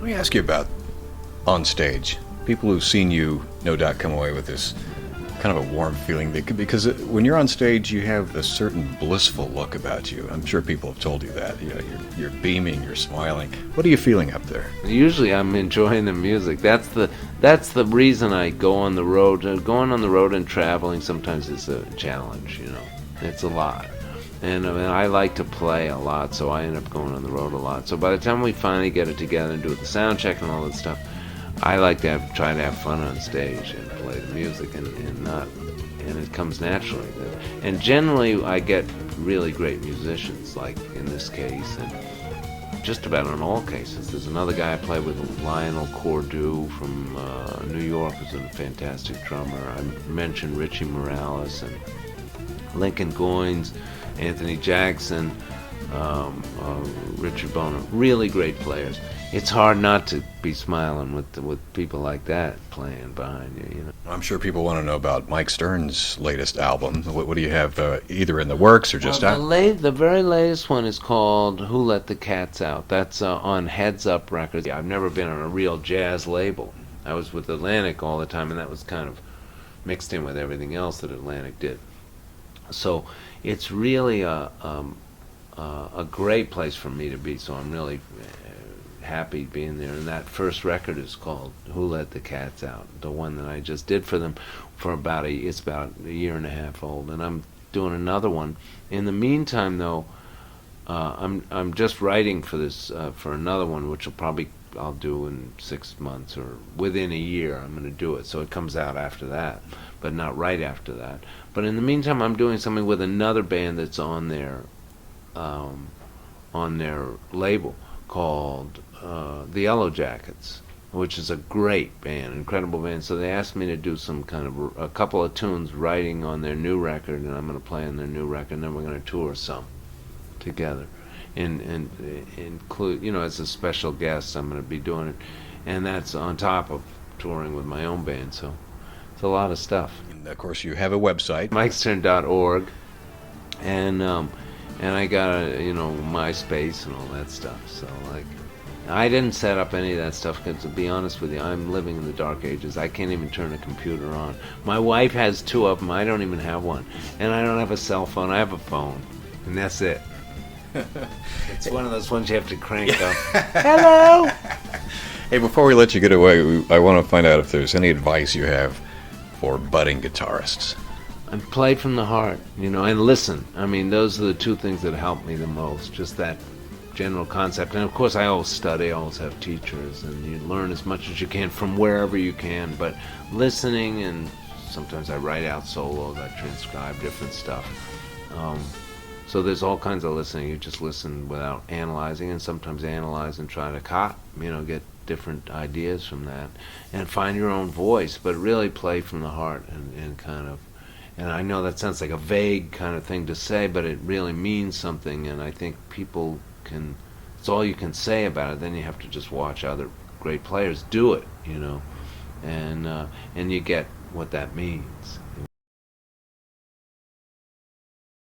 Let me ask you about on stage. People who've seen you, no doubt, come away with this kind of a warm feeling because when you're on stage, you have a certain blissful look about you. I'm sure people have told you that. You know, you're beaming, you're smiling. What are you feeling up there? Usually, I'm enjoying the music. That's the reason I go on the road. Going on the road and traveling sometimes is a challenge. You know, it's a lot. And I mean, I like to play a lot, so I end up going on the road a lot. So by the time we finally get it together and do the sound check and all that stuff, I like to try to have fun on stage and play the music and it comes naturally. And generally, I get really great musicians, like in this case, and just about in all cases. There's another guy I play with, Lionel Cordew from New York, who's a fantastic drummer. I mentioned Richie Morales and Lincoln Goines, Anthony Jackson, Richard Bono, really great players. It's hard not to be smiling with people like that playing behind you, you know. I'm sure people want to know about Mike Stern's latest album. What do you have either in the works or just out? The very latest one is called Who Let the Cats Out. That's on Heads Up Records. I've never been on a real jazz label. I was with Atlantic all the time, and that was kind of mixed in with everything else that Atlantic did. So it's really a great place for me to be, so I'm really happy being there. And that first record is called Who Let the Cats Out, the one that I just did for them for it's about a year and a half old, and I'm doing another one. In the meantime, though, I'm just writing for this for another one, which I'll do in 6 months or within a year. I'm going to do it, so it comes out after that, but not right after that. But in the meantime, I'm doing something with another band that's on their label called the Yellow Jackets, which is a great band, incredible band. So they asked me to do some kind of a couple of tunes writing on their new record, and I'm going to play on their new record, and then we're going to tour some together. And include, you know, as a special guest, I'm going to be doing it, and that's on top of touring with my own band. So it's a lot of stuff. And of course, you have a website, MikeStern.org, and I got MySpace and all that stuff. So like, I didn't set up any of that stuff because, to be honest with you, I'm living in the dark ages. I can't even turn a computer on. My wife has 2 of them. I don't even have one, and I don't have a cell phone. I have a phone, and that's it. It's one of those ones you have to crank up. Hello. Hey, before we let you get away, I want to find out if there's any advice you have for budding guitarists. And play from the heart, you know, and listen. I mean, those are the 2 things that help me the most, just that general concept. And of course, I always study, I always have teachers, and you learn as much as you can from wherever you can. But listening, and sometimes I write out solos, I transcribe different stuff. So there's all kinds of listening. You just listen without analyzing, and sometimes analyze and try to get different ideas from that, and find your own voice, but really play from the heart and kind of. And I know that sounds like a vague kind of thing to say, but it really means something, and I think people can, it's all you can say about it. Then you have to just watch other great players do it, you know, and you get what that means.